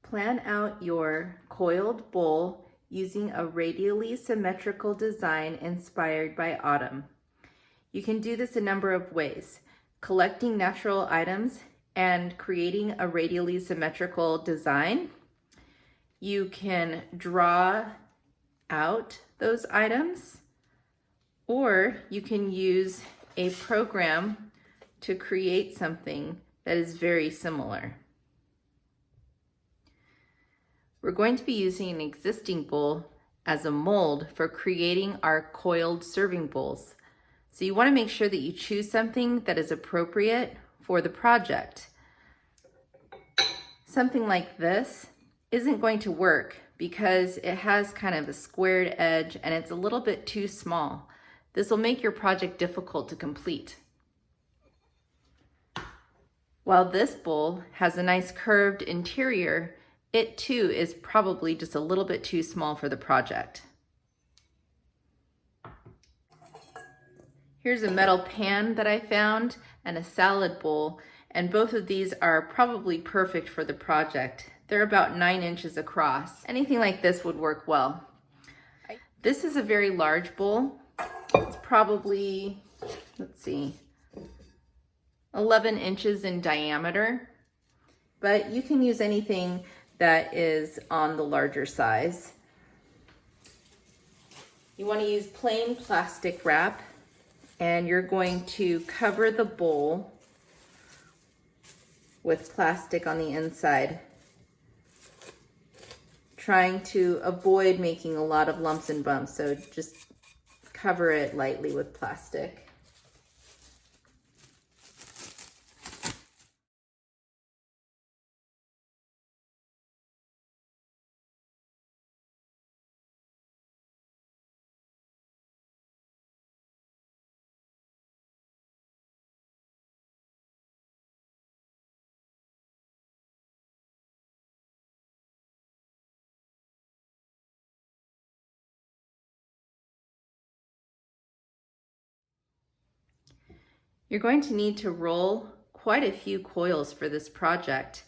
Plan out your coiled bowl using a radially symmetrical design inspired by autumn. You can do this a number of ways: collecting natural items and creating a radially symmetrical design. You can draw out those items, or you can use a program to create something that is very similar. We're going to be using an existing bowl as a mold for creating our coiled serving bowls. So you want to make sure that you choose something that is appropriate for the project. Something like this isn't going to work because it has kind of a squared edge and it's a little bit too small. This will make your project difficult to complete. While this bowl has a nice curved interior, it too is probably just a little bit too small for the project. Here's a metal pan that I found and a salad bowl, and both of these are probably perfect for the project. They're about 9 inches across. Anything like this would work well. This is a very large bowl. It's probably, 11 inches in diameter, but you can use anything that is on the larger size. You want to use plain plastic wrap, and you're going to cover the bowl with plastic on the inside, trying to avoid making a lot of lumps and bumps, so just cover it lightly with plastic. You're going to need to roll quite a few coils for this project,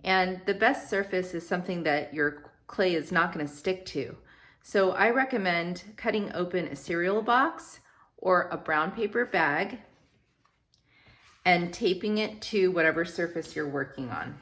and the best surface is something that your clay is not going to stick to. So I recommend cutting open a cereal box or a brown paper bag and taping it to whatever surface you're working on.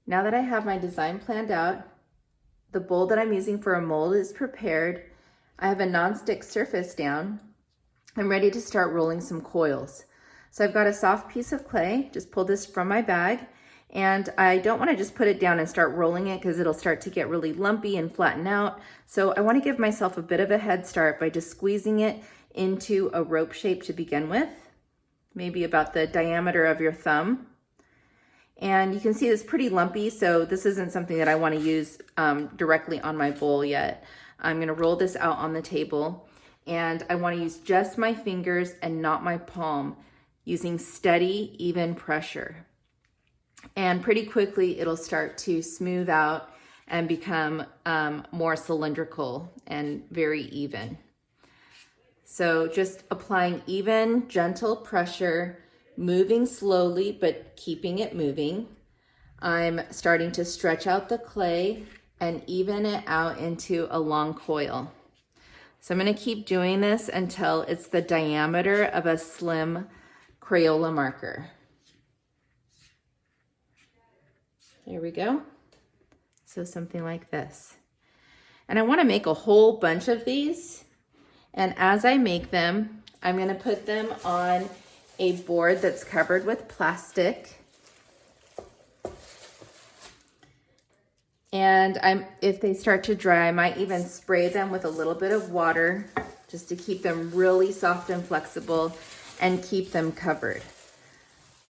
Now that I have my design planned out, the bowl that I'm using for a mold is prepared, I have a non-stick surface down, I'm ready to start rolling some coils. So I've got a soft piece of clay, just pull this from my bag, and I don't want to just put it down and start rolling it because it'll start to get really lumpy and flatten out. So I want to give myself a bit of a head start by just squeezing it into a rope shape to begin with, maybe about the diameter of your thumb. And you can see it's pretty lumpy, so this isn't something that I want to use directly on my bowl yet. I'm going to roll this out on the table, and I want to use just my fingers and not my palm, using steady, even pressure. And pretty quickly it'll start to smooth out and become more cylindrical and very even. So just applying even, gentle pressure, moving slowly, but keeping it moving. I'm starting to stretch out the clay and even it out into a long coil. So I'm going to keep doing this until it's the diameter of a slim Crayola marker. There we go. So something like this. And I want to make a whole bunch of these. And as I make them, I'm going to put them on a board that's covered with plastic. And if they start to dry, I might even spray them with a little bit of water just to keep them really soft and flexible and keep them covered.